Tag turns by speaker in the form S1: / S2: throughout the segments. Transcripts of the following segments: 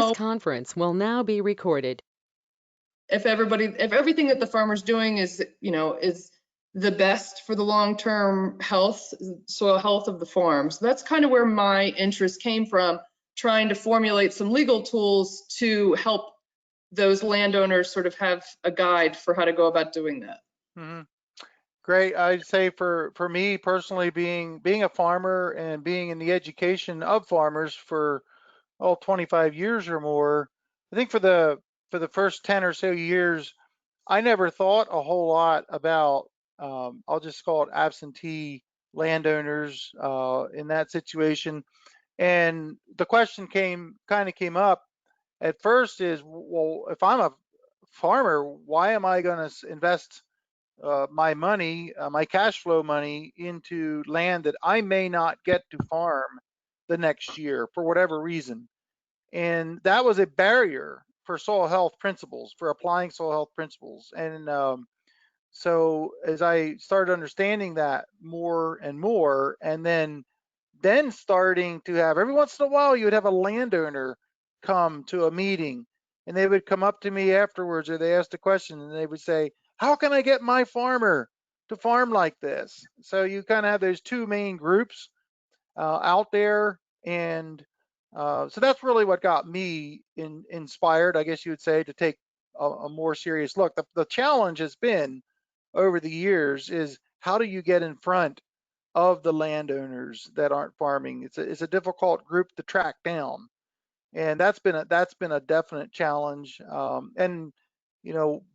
S1: This
S2: know
S1: conference will now be recorded.
S2: if everything that the farmer's doing is, is the best for the long-term health, soil health of the farm. So that's kind of where my interest came from, trying to formulate some legal tools to help those landowners sort of have a guide for how to go about doing that.
S3: Mm-hmm. Great. I'd say for me personally, being a farmer and being in the education of farmers for 25 years or more, I think for the first 10 or so years, I never thought a whole lot about, I'll just call it absentee landowners in that situation. And the question came up at first is, well, if I'm a farmer, why am I going to invest my money, my cash flow money into land that I may not get to farm the next year for whatever reason? And that was a barrier for soil health principles, for applying soil health principles. And so as I started understanding that more and more, and then starting to have, every once in a while, you would have a landowner come to a meeting, and they would come up to me afterwards, or they asked a question, and they would say, how can I get my farmer to farm like this? So you kind of have those two main groups out there. And so that's really what got me inspired, I guess you would say, to take a more serious look. The challenge has been over the years is, how do you get in front of the landowners that aren't farming? It's a difficult group to track down, and that's been a definite challenge. And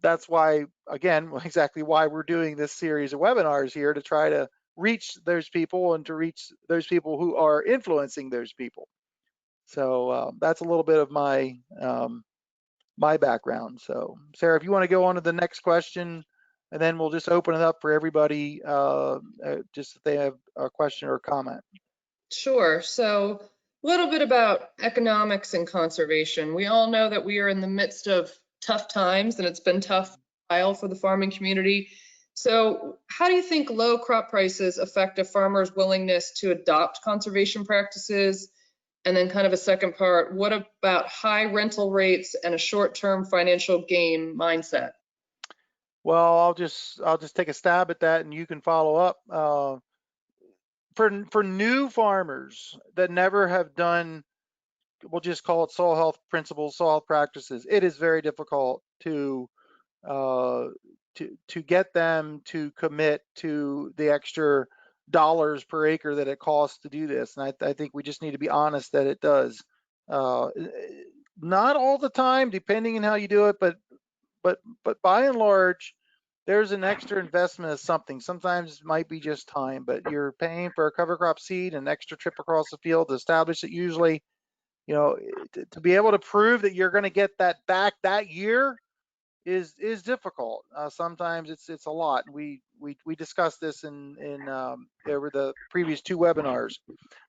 S3: that's why, again, exactly why we're doing this series of webinars here, to try to reach those people and to reach those people who are influencing those people. So that's a little bit of my my background. So Sarah, if you want to go on to the next question, and then we'll just open it up for everybody, just if they have a question or a comment.
S2: Sure. So a little bit about economics and conservation. We all know that we are in the midst of tough times, and it's been tough for a while for the farming community. So how do you think low crop prices affect a farmer's willingness to adopt conservation practices? And then kind of a second part, what about high rental rates and a short-term financial gain mindset?
S3: Well, I'll just take a stab at that, and you can follow up. For new farmers that never have done, we'll just call it soil health principles, soil health practices, it is very difficult to get them to commit to the extra dollars per acre that it costs to do this. And I think we just need to be honest that it does. Not all the time, depending on how you do it, but by and large, there's an extra investment of something. Sometimes it might be just time, but you're paying for a cover crop seed, an extra trip across the field to establish it. Usually, to be able to prove that you're going to get that back that year is difficult. Sometimes it's a lot. We discussed this in over the previous two webinars.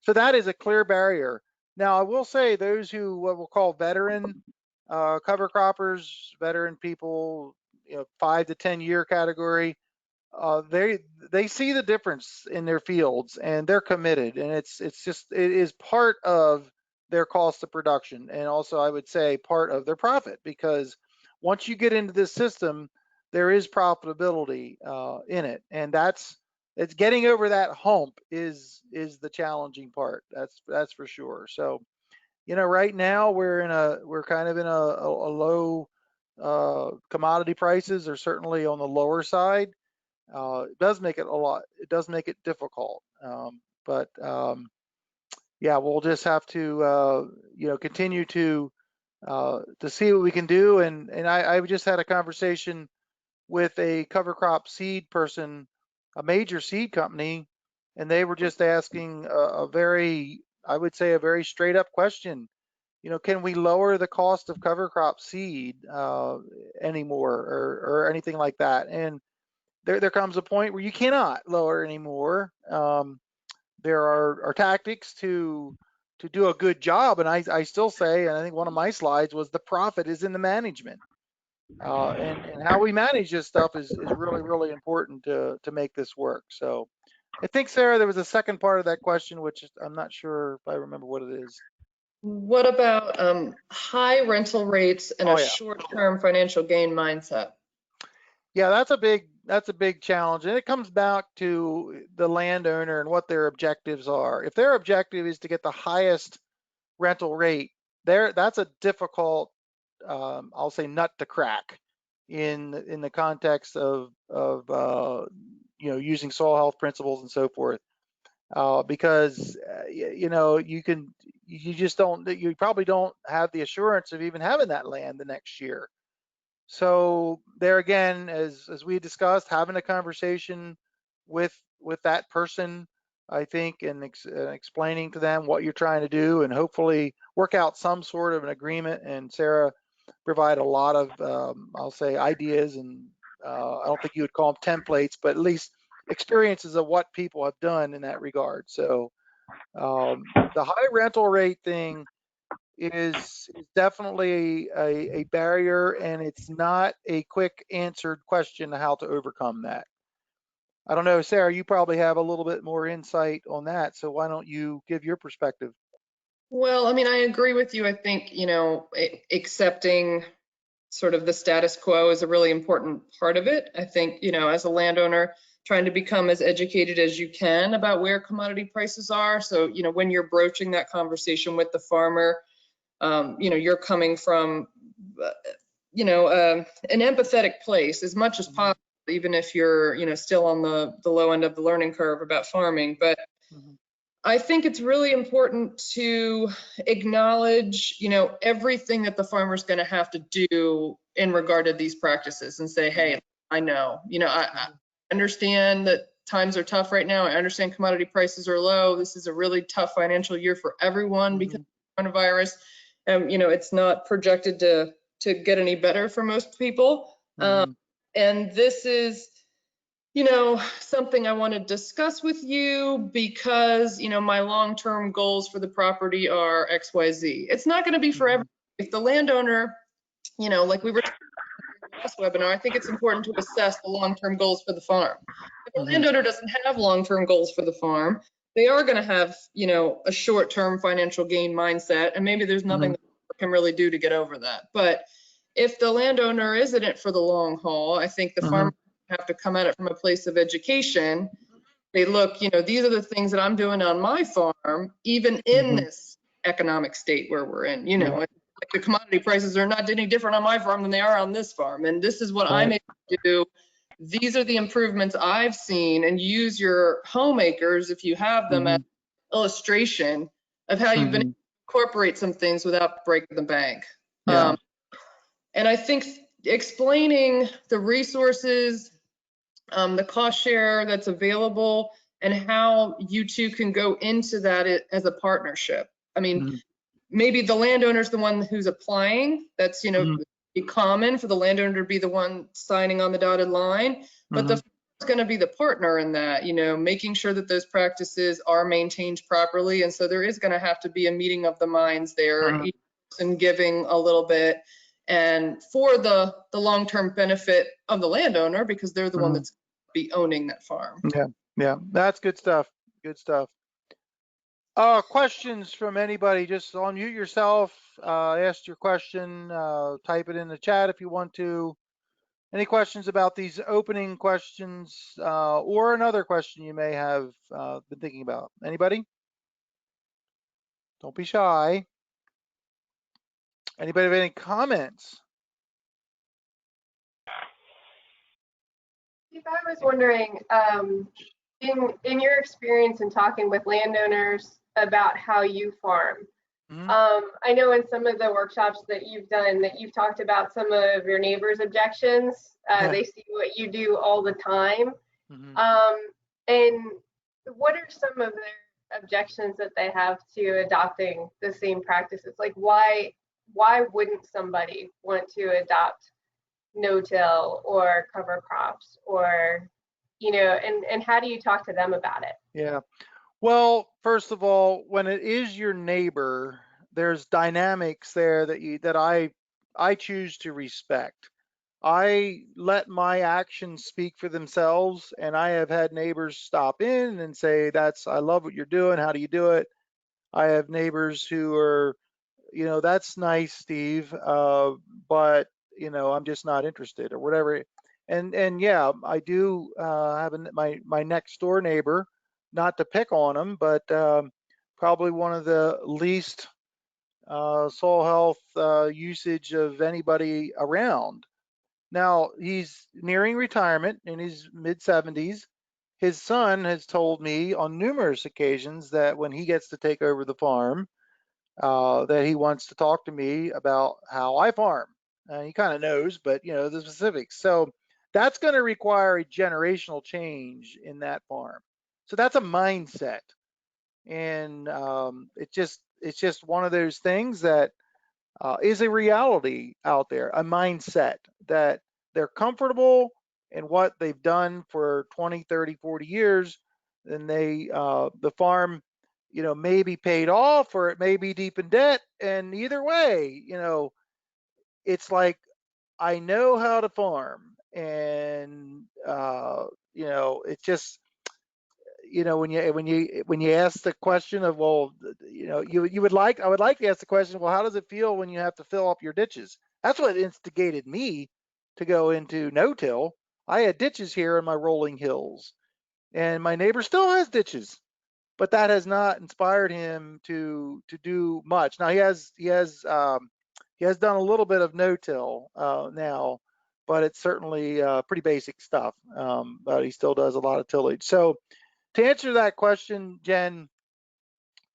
S3: So that is a clear barrier. Now, I will say those who, what we'll call veteran cover croppers, veteran people, 5 to 10 year category, they see the difference in their fields, and they're committed, and it is part of their cost of production, and also I would say part of their profit, because once you get into this system, there is profitability in it, and it's getting over that hump is the challenging part. That's for sure. So right now we're kind of in a low, commodity prices are certainly on the lower side. It does make it difficult. But yeah, we'll just have to continue to see what we can do. And I just had a conversation with a cover crop seed person, a major seed company, and they were just asking I would say a very straight up question. Can we lower the cost of cover crop seed anymore, or anything like that? And there comes a point where you cannot lower anymore. There are tactics to do a good job, and I still say, and I think one of my slides was, the profit is in the management, and how we manage this stuff is really, really important to make this work. So I think, Sarah, there was a second part of that question, which I'm not sure if I remember what it is.
S2: What about high rental rates and
S3: Oh
S2: a
S3: yeah.
S2: short-term financial gain mindset?
S3: Yeah, that's a big challenge. And it comes back to the landowner and what their objectives are. If their objective is to get the highest rental rate, that's a difficult, I'll say, nut to crack in the context of using soil health principles and so forth. Because you probably don't have the assurance of even having that land the next year. So there again, as we discussed, having a conversation with that person, I think, and explaining to them what you're trying to do, and hopefully work out some sort of an agreement. And Sarah provide a lot of, I'll say, ideas, and I don't think you would call them templates, but at least experiences of what people have done in that regard. So the high rental rate thing is definitely a barrier, and it's not a quick answered question how to overcome that. I don't know, Sarah, you probably have a little bit more insight on that, so why don't you give your perspective?
S2: Well, I mean, I agree with you. I think, accepting sort of the status quo is a really important part of it. I think, as a landowner, trying to become as educated as you can about where commodity prices are. So, when you're broaching that conversation with the farmer, you're coming from, an empathetic place as much as
S3: Mhm,
S2: possible, even if you're, still on the low end of the learning curve about farming. But
S3: mhm,
S2: I think it's really important to acknowledge, everything that the farmer's going to have to do in regard to these practices and say,
S3: mhm,
S2: hey, I know, I
S3: mhm,
S2: understand that times are tough right now. I understand commodity prices are low. This is a really tough financial year for everyone because
S3: mhm,
S2: of coronavirus. It's not projected to get any better for most people.
S3: mhm,
S2: And this is, something I want to discuss with you because, my long-term goals for the property are XYZ. It's not going to be for everyone.
S3: mhm,
S2: If the landowner, like we were talking about in the last webinar, I think it's important to assess the long-term goals for the farm. If a
S3: mhm,
S2: landowner doesn't have long-term goals for the farm, they are going to have, a short-term financial gain mindset, and maybe there's nothing
S3: mhm,
S2: that we can really do to get over that. But if the landowner is in it for the long haul, I think the
S3: mhm,
S2: farmer have to come at it from a place of education. They look, these are the things that I'm doing on my farm, even in
S3: mhm.
S2: this economic state where we're in.
S3: Yeah,
S2: Like the commodity prices are not any different on my farm than they are on this farm. And this is what I'm
S3: right.
S2: able to do. These are the improvements I've seen, and use your homemakers, if you have them, as
S3: Mhm,
S2: illustration of how you've been able
S3: mhm.
S2: to incorporate some things without breaking the bank.
S3: Yeah.
S2: And I think explaining the resources, the cost share that's available, and how you two can go into that as a partnership. I mean,
S3: Mhm,
S2: maybe the landowner's the one who's applying. That's,
S3: mhm,
S2: be common for the landowner to be the one signing on the dotted line, but the
S3: mhm,
S2: farmer's going to be the partner in that, making sure that those practices are maintained properly. And so there is going to have to be a meeting of the minds there,
S3: mhm,
S2: each person giving a little bit, and for the long-term benefit of the landowner, because they're the one
S3: mhm.
S2: that's be owning that farm.
S3: Yeah, yeah, that's good stuff. Good stuff. Questions from anybody? Just unmute yourself, ask your question, type it in the chat if you want to. Any questions about these opening questions, or another question you may have been thinking about? Anybody? Don't be shy. Anybody have any comments?
S4: Steve, I was wondering, in your experience in talking with landowners about how you farm,
S3: Mhm,
S4: I know in some of the workshops that you've done that you've talked about some of your neighbors' objections. They see what you do all the time.
S3: mhm,
S4: Um, and what are some of their objections that they have to adopting the same practices? Like why wouldn't somebody want to adopt no-till or cover crops, or and how do you talk to them about it?
S3: yeah. Well, first of all, when it is your neighbor, there's dynamics there that I choose to respect. I let my actions speak for themselves, and I have had neighbors stop in and say, "I love what you're doing. How do you do it?" I have neighbors who are that's nice, Steve, but I'm just not interested or whatever. And yeah, I do have my next door neighbor, not to pick on him, but probably one of the least soil health usage of anybody around. Now, he's nearing retirement in his mid 70s. His son has told me on numerous occasions that when he gets to take over the farm, that he wants to talk to me about how I farm. He kind of knows, but the specifics. So that's going to require a generational change in that farm. So that's a mindset, and it's just one of those things that is a reality out there, a mindset that they're comfortable in what they've done for 20, 30, 40 years. Then the farm, may be paid off or it may be deep in debt. And either way, it's like, I know how to farm. And, it's just, when you ask the question of, well, I would like to ask the question, well, how does it feel when you have to fill up your ditches? That's what instigated me to go into no-till. I had ditches here in my rolling hills, and my neighbor still has ditches, but that has not inspired him to do much. Now he has done a little bit of no-till now, but it's certainly pretty basic stuff. But he still does a lot of tillage. So to answer that question, Jen,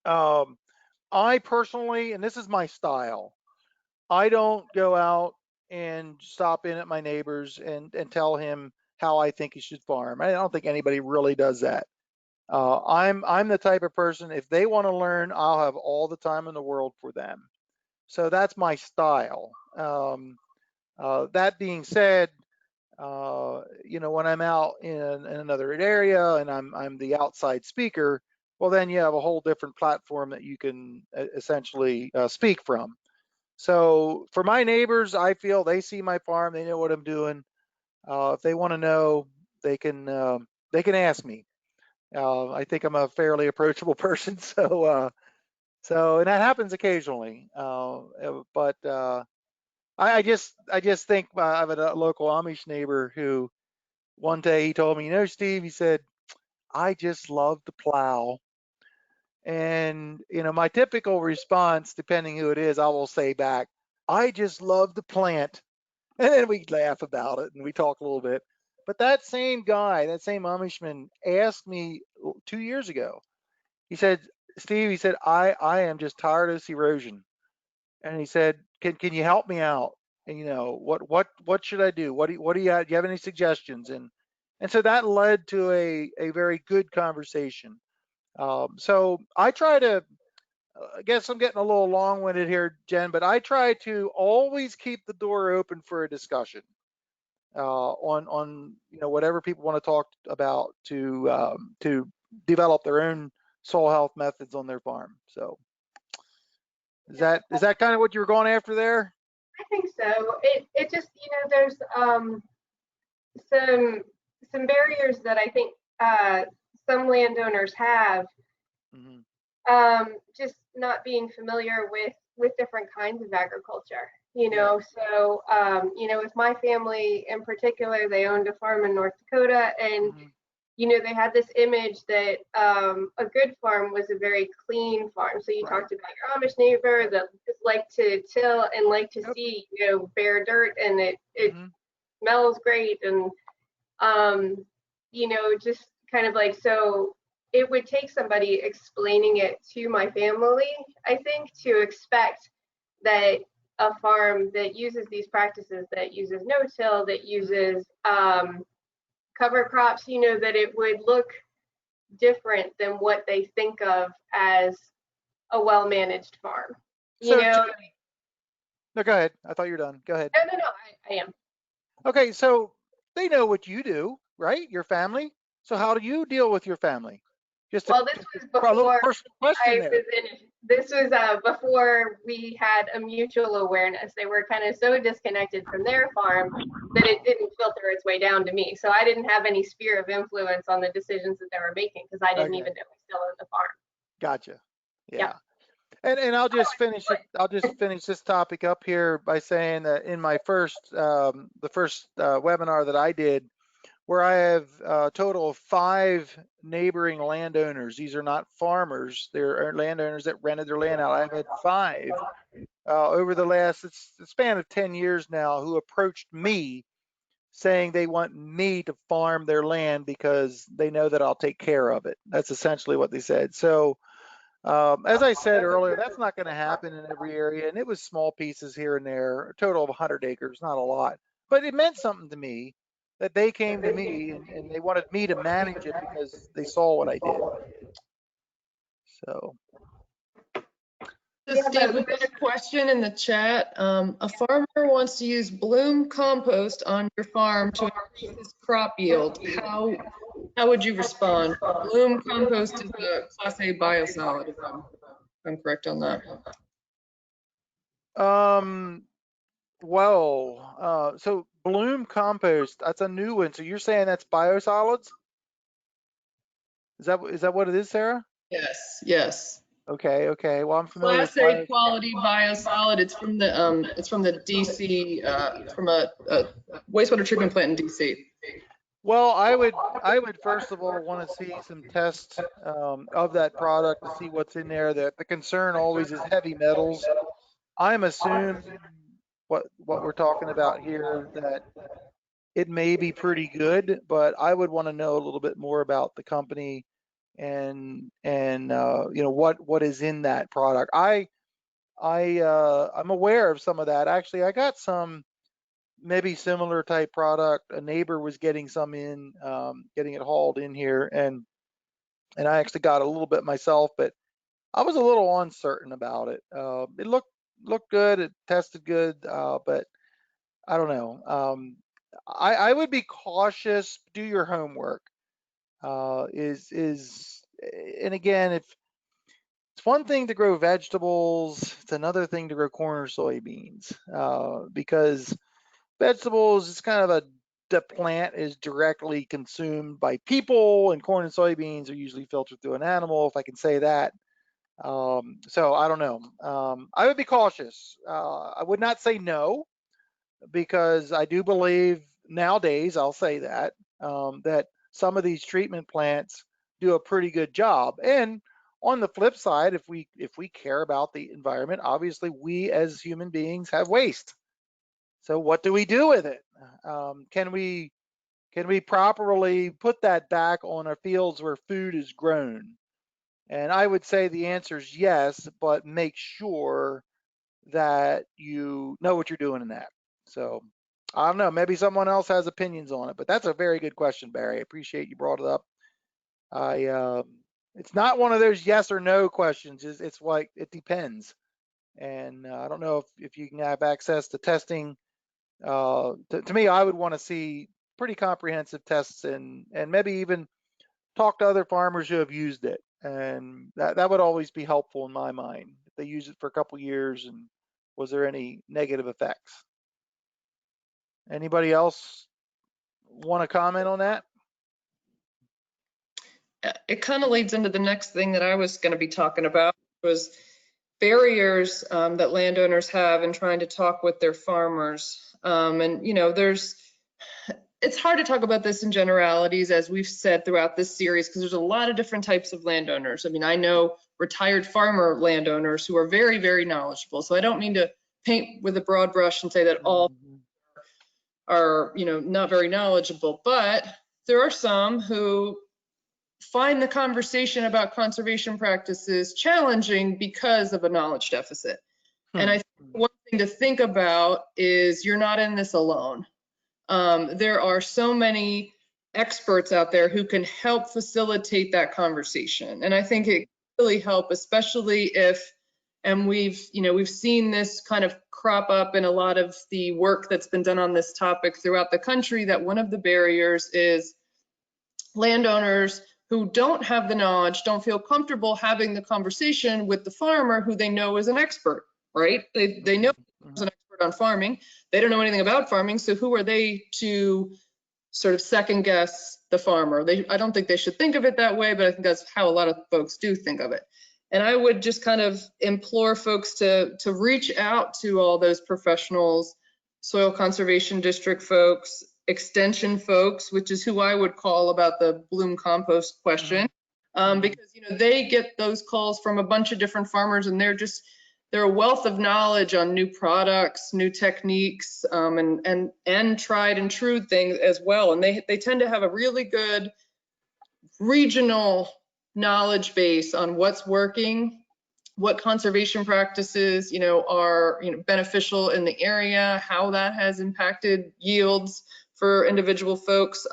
S3: I personally, and this is my style, I don't go out and stop in at my neighbor's and tell him how I think he should farm. I don't think anybody really does that. I'm the type of person, if they want to learn, I'll have all the time in the world for them. So that's my style. That being said, when I'm out in another area and I'm the outside speaker, well, then you have a whole different platform that you can essentially speak from. So for my neighbors, I feel they see my farm, they know what I'm doing. If they want to know, they can ask me. I think I'm a fairly approachable person, and that happens occasionally. But I just think I have a local Amish neighbor who one day he told me, Steve, he said, I just love to plow. And, my typical response, depending who it is, I will say back, I just love to plant. And then we laugh about it and we talk a little bit. But that same guy, that same Amishman asked me 2 years ago, he said, Steve, he said, I am just tired of this erosion. And he said, can you help me out? And what should I do? What do you have? Do you have any suggestions? And so that led to a very good conversation. So I try to, I guess I'm getting a little long-winded here, Jen, but I try to always keep the door open for a discussion on whatever people want to talk about to develop their own soil health methods on their farm. So is that kind of what you were going after there?
S4: I think so. It just, there's some barriers that I think some landowners have, just not being familiar with different kinds of agriculture. So with my family in particular, they owned a farm in North Dakota, and they had this image that a good farm was a very clean farm. So you talked about your Amish neighbor that like to till and like to see, bare dirt, and it smells great, and just kind of like, so it would take somebody explaining it to my family, I think, to expect that a farm that uses these practices, that uses no-till, that uses cover crops, that it would look different than what they think of as a well-managed farm.
S3: No, go ahead. I thought you were done. Go ahead.
S4: No, I am.
S3: Okay, so they know what you do, right? Your family. So how do you deal with your family?
S4: This was before I was before we had a mutual awareness. They were kind of so disconnected from their farm that it didn't filter its way down to me. So I didn't have any sphere of influence on the decisions that they were making because I didn't even know we still owned the farm.
S3: Gotcha. Yeah. And I'll just finish it. I'll just finish this topic up here by saying that in my the first webinar that I did, where I have a total of 5 neighboring landowners. These are not farmers; they're landowners that rented their land out. I've had 5 over the last span of 10 years now who approached me saying they want me to farm their land because they know that I'll take care of it. That's essentially what they said. So as I said earlier, that's not going to happen in every area, and it was small pieces here and there, a total of 100 acres, not a lot. But it meant something to me that they came to me and they wanted me to manage it because they saw what I did. So.
S2: So Steve, we got a question in the chat. A farmer wants to use bloom compost on your farm to increase his crop yield. How would you respond? Bloom compost is a Class A biosolid, if I'm correct on that.
S3: Well, so bloom compost, that's a new one. So you're saying that's biosolids? Is that what it is, Sarah?
S2: Yes, yes.
S3: Okay. Well, I'm familiar with
S2: Class A quality biosolid. It's from the DC, from a wastewater treatment plant in DC.
S3: Well, I would first of all want to see some tests of that product to see what's in there. The concern always is heavy metals. I'm assuming what we're talking about here, that it may be pretty good, but I would want to know a little bit more about the company and you know what is in that product. I'm aware of some of that. Actually, I got some maybe similar type product. A neighbor was getting some in, getting it hauled in here, and I actually got a little bit myself, but I was a little uncertain about it. It looked good, it tested good, but I don't know. I would be cautious. Do your homework. And again, if it's one thing to grow vegetables, it's another thing to grow corn or soybeans, because vegetables is kind of the plant is directly consumed by people, and corn and soybeans are usually filtered through an animal, if I can say that. So I don't know. I would be cautious. I would not say no, because I do believe nowadays, I'll say that, that some of these treatment plants do a pretty good job. And on the flip side, if we care about the environment, obviously we as human beings have waste. So what do we do with it? Can we properly put that back on our fields where food is grown? And I would say the answer is yes, but make sure that you know what you're doing in that. So I don't know, maybe someone else has opinions on it, but that's a very good question, Barry. I appreciate you brought it up. It's not one of those yes or no questions. It's like, it depends. And I don't know if you can have access to testing. To me, I would want to see pretty comprehensive tests and maybe even talk to other farmers who have used it. And that would always be helpful in my mind. If they use it for a couple years, and was there any negative effects? Anybody else want to comment on that?
S2: It kind of leads into the next thing that I was going to be talking about, was barriers that landowners have in trying to talk with their farmers. And you know, it's hard to talk about this in generalities, as we've said throughout this series, because there's a lot of different types of landowners. I mean, I know retired farmer landowners who are very, very knowledgeable. So I don't mean to paint with a broad brush and say that all are, you know, not very knowledgeable, but there are some who find the conversation about conservation practices challenging because of a knowledge deficit. And I think one thing to think about is you're not in this alone. There are so many experts out there who can help facilitate that conversation. And I think it really help, especially if, and we've seen this kind of crop up in a lot of the work that's been done on this topic throughout the country, that one of the barriers is landowners who don't have the knowledge, don't feel comfortable having the conversation with the farmer who they know is an expert, right? They know is an expert on farming. They don't know anything about farming, so who are they to sort of second guess the farmer? I don't think they should think of it that way, but I think that's how a lot of folks do think of it. And I would just kind of implore folks to reach out to all those professionals, soil conservation district folks, extension folks, which is who I would call about the Bloom compost question. Because, you know, they get those calls from a bunch of different farmers, and they're a wealth of knowledge on new products, new techniques, and tried and true things as well. And they tend to have a really good regional knowledge base on what's working, what conservation practices, you know, are, you know, beneficial in the area, how that has impacted yields for individual folks.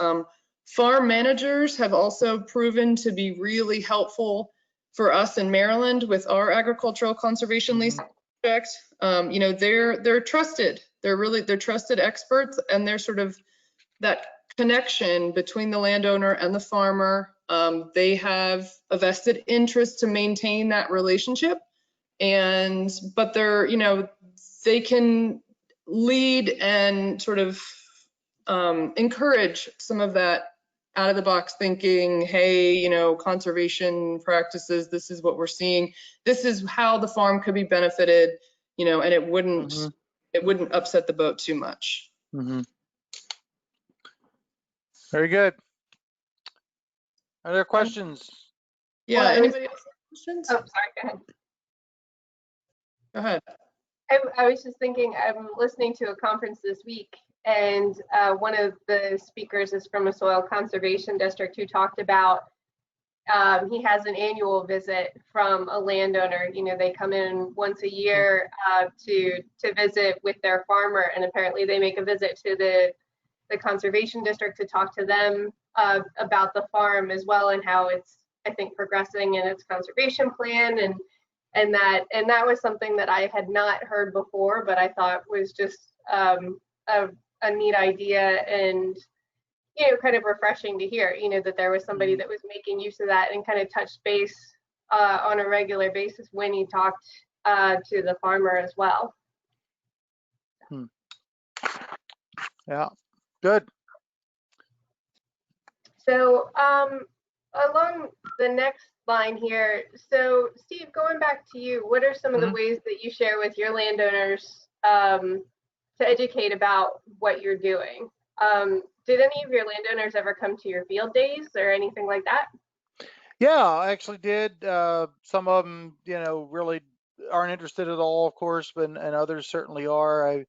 S2: Farm managers have also proven to be really helpful for us in Maryland with our agricultural conservation leasing project. You know, they're trusted. They're trusted experts, and they're sort of that connection between the landowner and the farmer. They have a vested interest to maintain that relationship, but they're, you know, they can lead and sort of encourage some of that out of the box thinking. Hey, you know, conservation practices, this is what we're seeing. This is how the farm could be benefited, you know, and it wouldn't upset the boat too much.
S3: Very good. Are there questions?
S2: Yeah,
S4: Well,
S2: anybody else have questions?
S4: Oh, sorry, go ahead.
S2: Go ahead.
S4: I was just thinking, I'm listening to a conference this week, and one of the speakers is from a soil conservation district who talked about he has an annual visit from a landowner. You know, they come in once a year to visit with their farmer, and apparently they make a visit to the conservation district to talk to them about the farm as well, and how it's, I think, progressing in its conservation plan, and that was something that I had not heard before, but I thought was just a neat idea, and, you know, kind of refreshing to hear, you know, that there was somebody that was making use of that and kind of touched base on a regular basis when he talked to the farmer as well.
S3: Yeah, good.
S4: So along the next line here, so Steve, going back to you, what are some of the ways that you share with your landowners to educate about what you're doing? Did any of your landowners ever come to your field days or anything like that?
S3: Yeah, I actually did. Some of them, you know, really aren't interested at all, of course, but and others certainly are.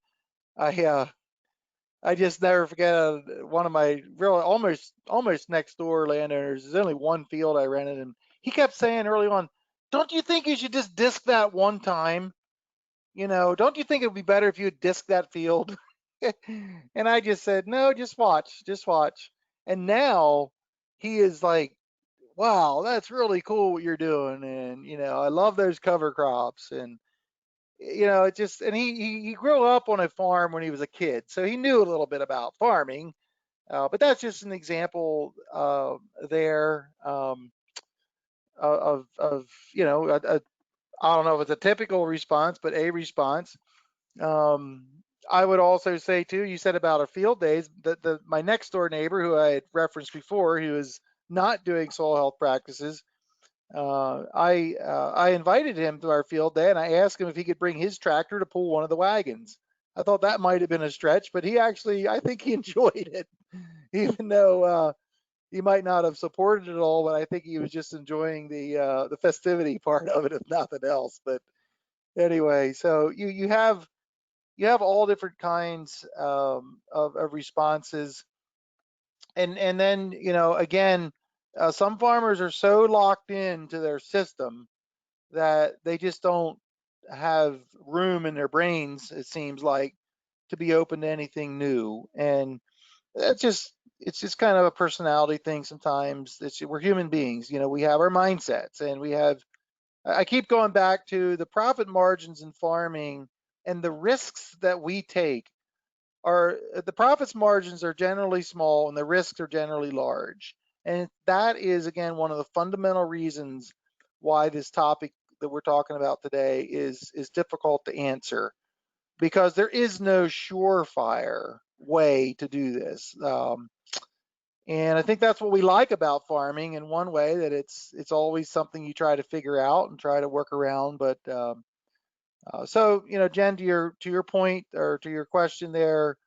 S3: I just never forget one of my real almost next door landowners. There's only one field I rented, and he kept saying early on, "Don't you think you should just disc that one time? You know, don't you think it would be better if you would disc that field?" And I just said, "No, just watch, just watch." And now he is like, "Wow, that's really cool what you're doing," and you know, I love those cover crops, and you know, it just, and he grew up on a farm when he was a kid, so he knew a little bit about farming. But that's just an example there of you know, I don't know if it's a typical response, but a response. I would also say too, you said about our field days, that my next door neighbor, who I had referenced before, who is not doing soil health practices, I invited him to our field day, and I asked him if he could bring his tractor to pull one of the wagons. I thought that might have been a stretch, but he actually, I think he enjoyed it, even though he might not have supported it all. But I think he was just enjoying the festivity part of it, if nothing else. But anyway, so you have all different kinds of responses, and then, you know, again, some farmers are so locked into their system that they just don't have room in their brains, it seems like, to be open to anything new. And it's just kind of a personality thing sometimes. We're human beings, you know, we have our mindsets, and I keep going back to the profit margins in farming and the risks that we take. The profits margins are generally small and the risks are generally large. And that is, again, one of the fundamental reasons why this topic that we're talking about today is difficult to answer, because there is no surefire way to do this. And I think that's what we like about farming in one way, that it's always something you try to figure out and try to work around. But so, you know, Jen, to your point, or to your question there,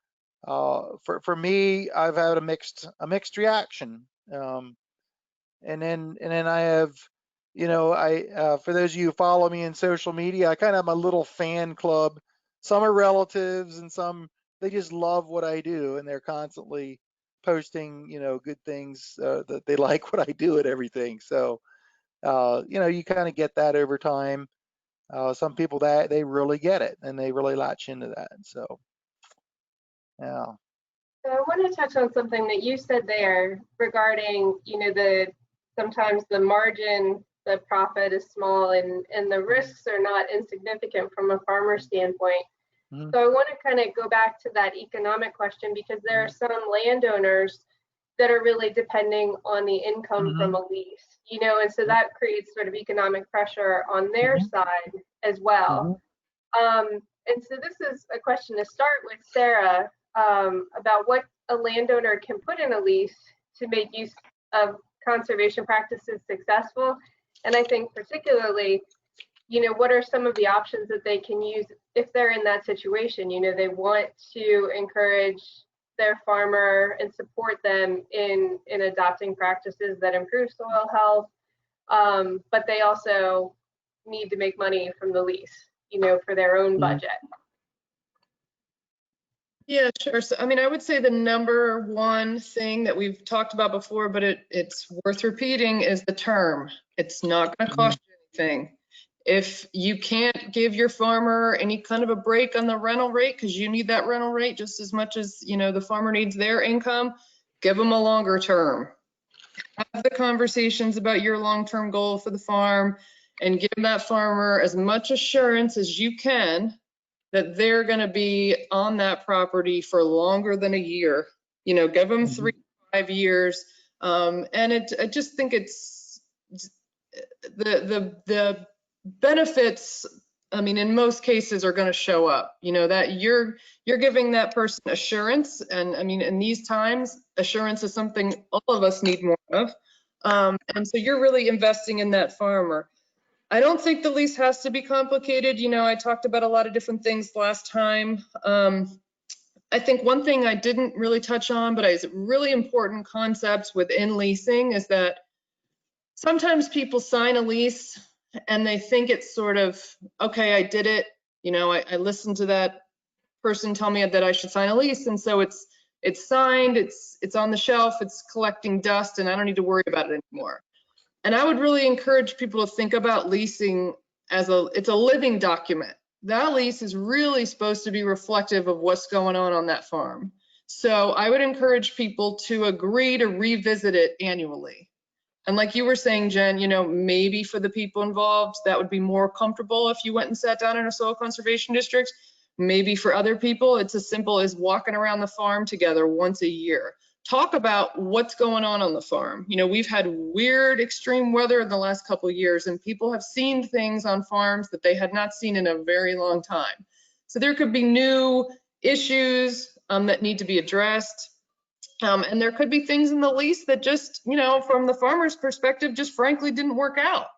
S3: for me, I've had a mixed reaction. And then I have, you know, for those of you who follow me in social media, I kind of have my little fan club. Some are relatives, and some, they just love what I do, and they're constantly posting, you know, good things, that they like what I do at everything. So, you know, you kind of get that over time. Some people, that they really get it and they really latch into that. So, yeah.
S4: So I want to touch on something that you said there regarding, you know, sometimes the margin, the profit is small, and the risks are not insignificant from a farmer standpoint.
S3: Mhm.
S4: So I want to kind of go back to that economic question, because there are some landowners that are really depending on the income from a lease, you know, and so that creates sort of economic pressure on their side as well. And so this is a question to start with Sarah, about what a landowner can put in a lease to make use of conservation practices successful. And I think particularly, you know, what are some of the options that they can use if they're in that situation? You know, they want to encourage their farmer and support them in adopting practices that improve soil health, but they also need to make money from the lease, you know, for their own budget.
S2: Yeah, sure. So, I mean, I would say the number one thing that we've talked about before, but it's worth repeating, is the term. It's not going to cost you anything. If you can't give your farmer any kind of a break on the rental rate, because you need that rental rate just as much as, you know, the farmer needs their income, give them a longer term. Have the conversations about your long-term goal for the farm, and give that farmer as much assurance as you can that they're going to be on that property for longer than a year. You know, give them 3 to 5 years. And I just think it's the benefits, I mean, in most cases are going to show up, you know, that you're giving that person assurance. And I mean, in these times, assurance is something all of us need more of. And so you're really investing in that farmer. I don't think the lease has to be complicated. You know, I talked about a lot of different things last time. I think one thing I didn't really touch on, but is a really important concept within leasing, is that sometimes people sign a lease and they think it's sort of, okay, I did it. You know, I listened to that person tell me that I should sign a lease, and so it's signed, it's on the shelf, it's collecting dust, and I don't need to worry about it anymore. And I would really encourage people to think about leasing as it's a living document. That lease is really supposed to be reflective of what's going on that farm. So I would encourage people to agree to revisit it annually. And like you were saying, Jen, you know, maybe for the people involved, that would be more comfortable if you went and sat down in a soil conservation district. Maybe for other people, it's as simple as walking around the farm together once a year. Talk about what's going on the farm. You know, we've had weird extreme weather in the last couple of years, and people have seen things on farms that they had not seen in a very long time. So there could be new issues that need to be addressed. And there could be things in the lease that just, you know, from the farmer's perspective, just frankly didn't work out.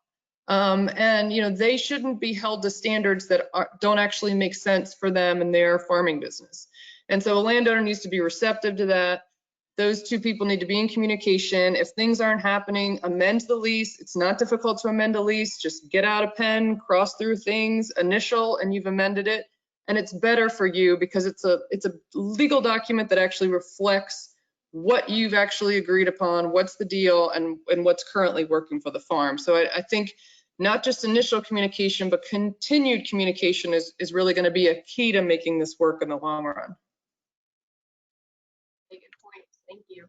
S2: And, you know, they shouldn't be held to standards that don't actually make sense for them and their farming business. And so a landowner needs to be receptive to that. Those two people need to be in communication. If things aren't happening, amend the lease. It's not difficult to amend a lease. Just get out a pen, cross through things, initial, and you've amended it. And it's better for you because it's a legal document that actually reflects what you've actually agreed upon, what's the deal, and what's currently working for the farm. So I think not just initial communication, but continued communication is really going to be a key to making this work in the long run.
S4: Good point. Thank you.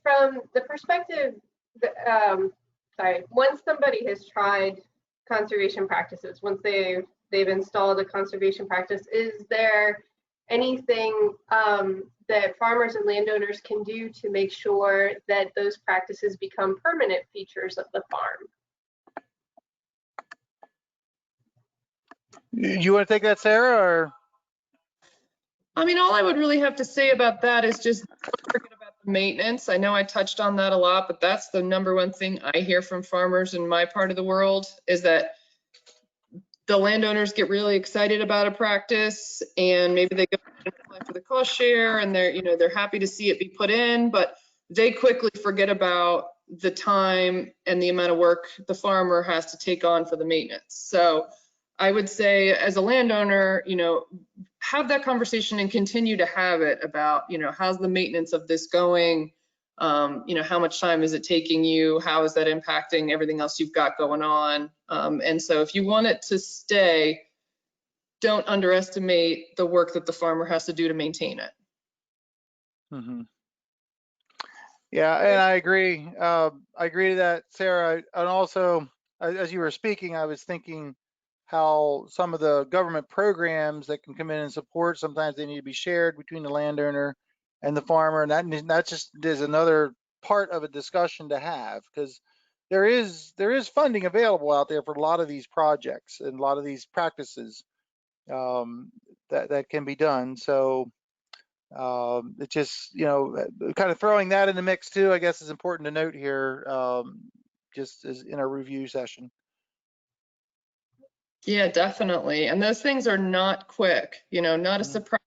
S4: From the perspective, once somebody has tried conservation practices, once they've installed a conservation practice, is there anything that farmers and landowners can do to make sure that those practices become permanent features of the farm?
S3: You want to take that, Sarah, or?
S2: I mean, all I would really have to say about that is just Forget about the maintenance. I know I touched on that a lot, but that's the number one thing I hear from farmers in my part of the world is that the landowners get really excited about a practice and maybe they go and apply for the cost share and they're happy to see it be put in, but they quickly forget about the time and the amount of work the farmer has to take on for the maintenance. So I would say as a landowner, have that conversation and continue to have it about, how's the maintenance of this going? How much time is it taking you? How is that impacting everything else you've got going on? And so if you want it to stay, don't underestimate the work that the farmer has to do to maintain it.
S3: Mm-hmm. Yeah, and I agree. I agree to that, Sarah. And also, as you were speaking, I was thinking how some of the government programs that can come in and support, sometimes they need to be shared between the landowner and the farmer. And that just is another part of a discussion to have, because there is funding available out there for a lot of these projects and a lot of these practices that can be done. So it's just, kind of throwing that in the mix too, I guess is important to note here, just as in a review session.
S2: Yeah, definitely. And those things are not quick, not a surprise.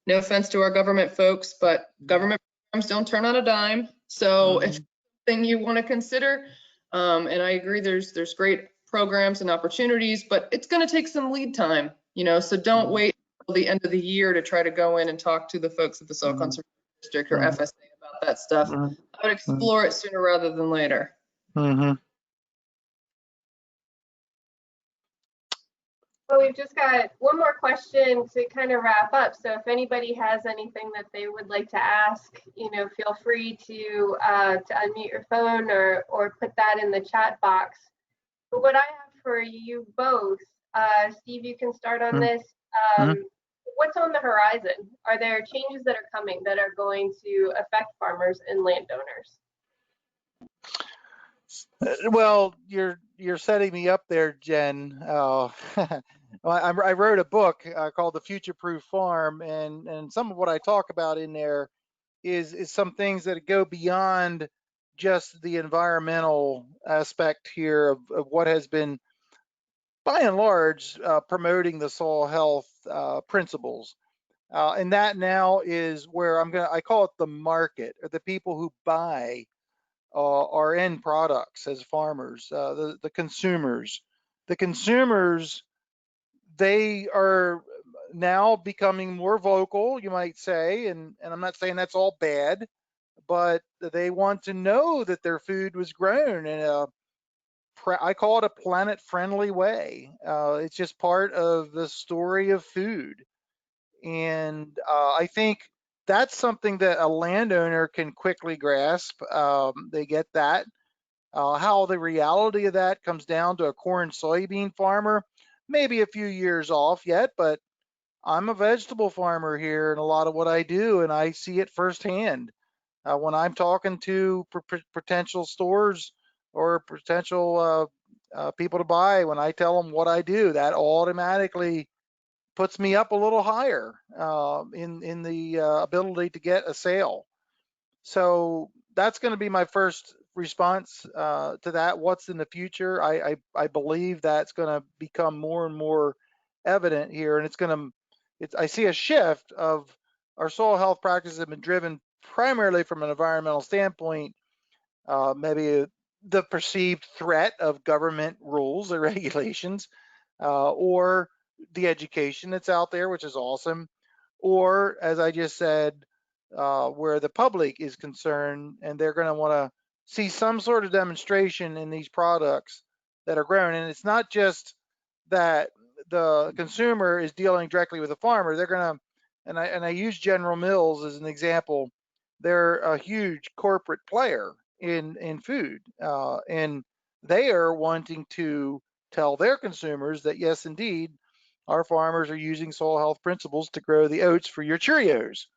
S2: No offense to our government folks, but government programs don't turn on a dime. So if something you want to consider, and I agree, there's great programs and opportunities, but it's going to take some lead time, so don't wait until the end of the year to try to go in and talk to the folks at the Soil Conservation District or FSA about that stuff. I would explore it sooner rather than later.
S4: Well, we've just got one more question to kind of wrap up. So if anybody has anything that they would like to ask, feel free to unmute your phone or put that in the chat box. But what I have for you both, Steve, you can start on this. What's on the horizon? Are there changes that are coming that are going to affect farmers and landowners?
S3: Well, you're setting me up there, Jen. I wrote a book called The Future Proof Farm, and some of what I talk about in there is some things that go beyond just the environmental aspect here of what has been, by and large, promoting the soil health principles. And that now is where I call it the market, or the people who buy our end products as farmers, the consumers. The consumers, they are now becoming more vocal, you might say, and I'm not saying that's all bad, but they want to know that their food was grown in I call it a planet-friendly way. It's just part of the story of food. And I think that's something that a landowner can quickly grasp. They get that. How the reality of that comes down to a corn soybean farmer, maybe a few years off yet, but I'm a vegetable farmer here in a lot of what I do, and I see it firsthand. When I'm talking to potential stores or potential people to buy, when I tell them what I do, that automatically puts me up a little higher in the ability to get a sale. So that's going to be my first response to that. What's in the future? I believe that's going to become more and more evident here, and I see a shift of our soil health practices have been driven primarily from an environmental standpoint, maybe the perceived threat of government rules or regulations, or the education that's out there, which is awesome, or as I just said, where the public is concerned and they're going to want to see some sort of demonstration in these products that are grown. And it's not just that the consumer is dealing directly with the farmer. They're going to, and I use General Mills as an example. They're a huge corporate player in food, and they are wanting to tell their consumers that yes, indeed, our farmers are using soil health principles to grow the oats for your Cheerios.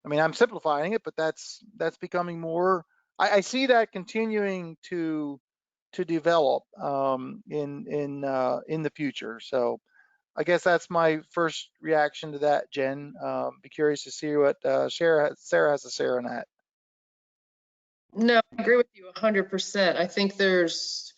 S3: I mean, I'm simplifying it, but that's becoming more. I see that continuing to develop in the future. So I guess that's my first reaction to that, Jen. Be curious to see what Sarah has to say on that.
S2: No, I agree with you 100%. I think there's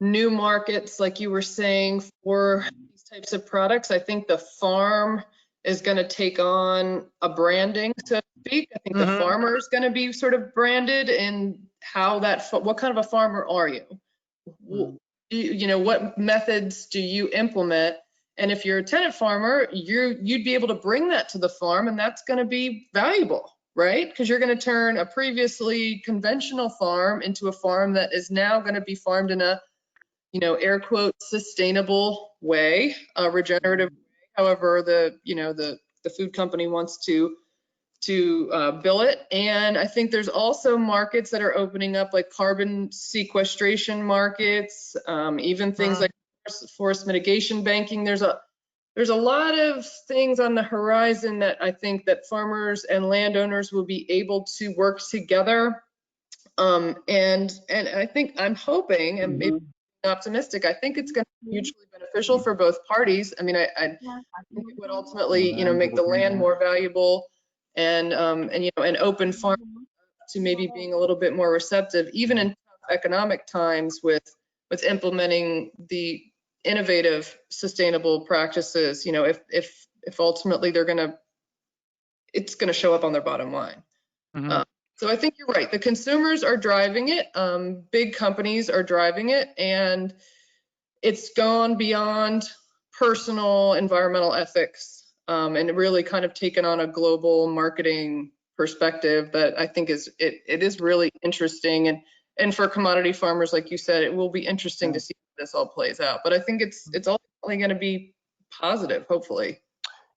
S2: new markets, like you were saying, for these types of products. I think the farm is going to take on a branding, so to speak. I think the farmer is going to be sort of branded in how what kind of a farmer are you? You know, what methods do you implement? And if you're a tenant farmer, you'd be able to bring that to the farm, and that's going to be valuable, right? Because you're going to turn a previously conventional farm into a farm that is now going to be farmed in a, you know, air quote, sustainable way, a regenerative way, however the food company wants to bill it. And I think there's also markets that are opening up, like carbon sequestration markets, even things like forest mitigation banking. There's a lot of things on the horizon that I think that farmers and landowners will be able to work together. And I think, I'm hoping, and maybe optimistic, I think it's going to be mutually beneficial for both parties. I mean, I think it would ultimately, you know, make the land more valuable, and you know, an open farm to maybe being a little bit more receptive, even in tough economic times, with implementing the innovative, sustainable practices. You know, if ultimately it's gonna show up on their bottom line. So I think you're right. The consumers are driving it. Big companies are driving it, and it's gone beyond personal environmental ethics, and really kind of taken on a global marketing perspective that I think it is really interesting. And for commodity farmers, like you said, it will be interesting to see how this all plays out. But I think it's ultimately going to be positive, hopefully.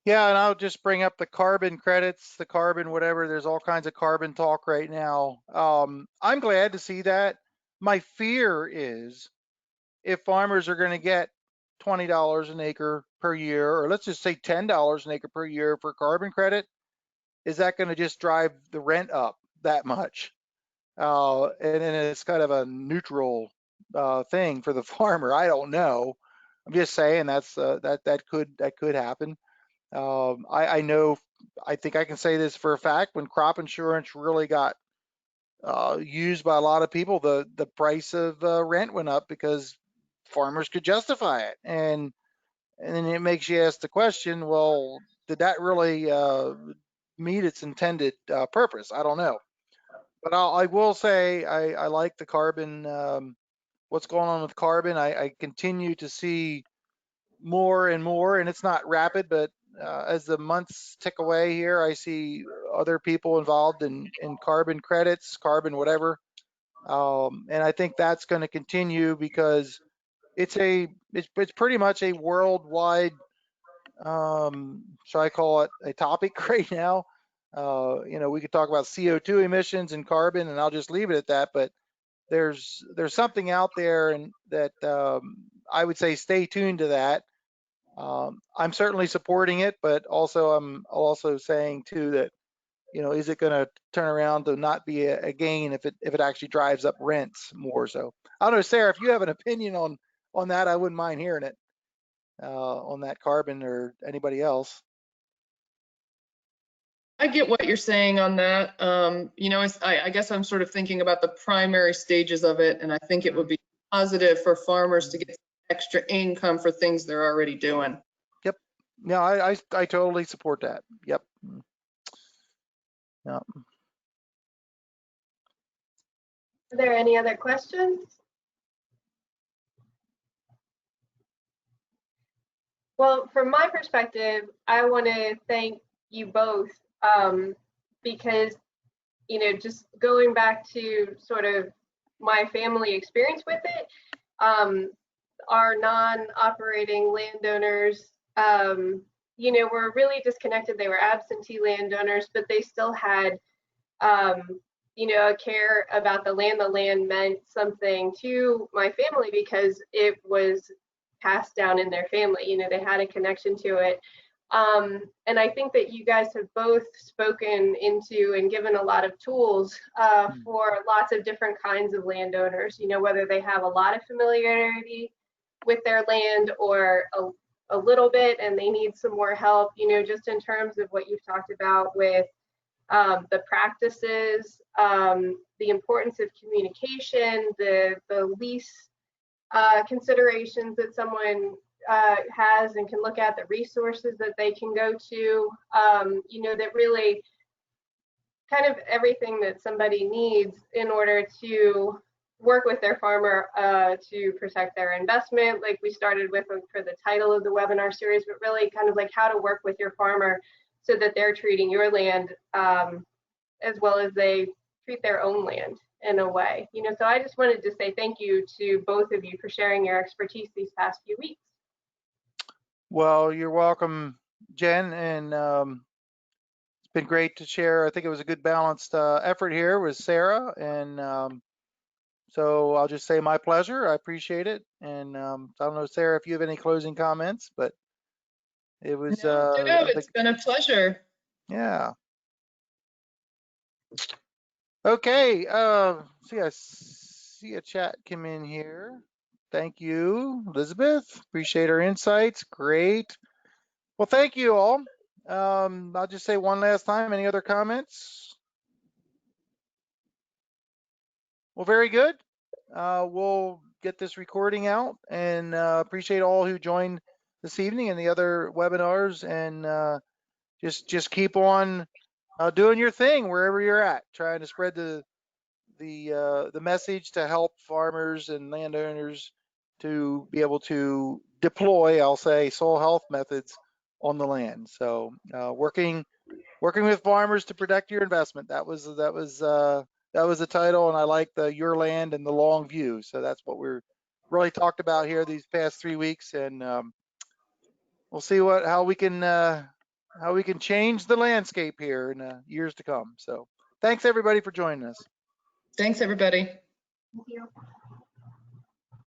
S3: Yeah, and I'll just bring up the carbon credits, the carbon whatever. There's all kinds of carbon talk right now. I'm glad to see that. My fear is if farmers are going to get $20 an acre per year, or let's just say $10 an acre per year for carbon credit, is that going to just drive the rent up that much? And then it's kind of a neutral thing for the farmer. I don't know. I'm just saying that could happen. I know, I think I can say this for a fact, when crop insurance really got used by a lot of people, the price of rent went up because farmers could justify it. And then it makes you ask the question, well, did that really meet its intended purpose? I don't know. But I will say I like the carbon, what's going on with carbon. I continue to see more and more, and it's not rapid, but as the months tick away here, I see other people involved in carbon credits, carbon whatever. And I think that's going to continue because it's pretty much a worldwide, shall I call it, a topic right now. You know, we could talk about CO2 emissions and carbon, and I'll just leave it at that. But there's something out there, and that I would say stay tuned to that. I'm certainly supporting it, but also I'm also saying too that, you know, is it going to turn around to not be a gain if it actually drives up rents more? So I don't know, Sarah, if you have an opinion on that, I wouldn't mind hearing it on that carbon, or anybody else.
S2: I get what you're saying on that. You know, I guess I'm sort of thinking about the primary stages of it, and I think it would be positive for farmers to get extra income for things they're already doing.
S3: Yep. Yeah, I totally support that. Yep. Yeah.
S4: Are there any other questions? Well, from my perspective, I want to thank you both, because, you know, just going back to sort of my family experience with it, our non-operating landowners, you know, were really disconnected. They were absentee landowners, but they still had, you know, a care about the land. The land meant something to my family because it was passed down in their family. You know, they had a connection to it. And I think that you guys have both spoken into and given a lot of tools for lots of different kinds of landowners, you know, whether they have a lot of familiarity with their land or a little bit and they need some more help, you know, just in terms of what you've talked about with the practices, the importance of communication, the lease considerations that someone has and can look at, the resources that they can go to, you know, that really kind of everything that somebody needs in order to work with their farmer to protect their investment, like we started with for the title of the webinar series, but really kind of like how to work with your farmer so that they're treating your land as well as they treat their own land in a way. You know, so I just wanted to say thank you to both of you for sharing your expertise these past few weeks.
S3: Well, you're welcome, Jen, and it's been great to share. I think it was a good balanced effort here with Sarah, and so I'll just say my pleasure. I appreciate it, and I don't know, Sarah, if you have any closing comments, but it was.
S2: No, ditto. It's been a pleasure.
S3: Yeah. Okay. I see a chat come in here. Thank you, Elizabeth. Appreciate her insights. Great. Well, thank you all. I'll just say one last time. Any other comments? Well, very good. We'll get this recording out, and appreciate all who joined this evening and the other webinars, and just keep on doing your thing wherever you're at, trying to spread the message to help farmers and landowners to be able to deploy, I'll say, soil health methods on the land. So working with farmers to protect your investment. That was the title, and I like the your land and the long view. So that's what we're really talked about here these past 3 weeks, and we'll see how we can change the landscape here in years to come. So thanks everybody for joining us.
S2: Thanks, everybody.
S4: Thank you.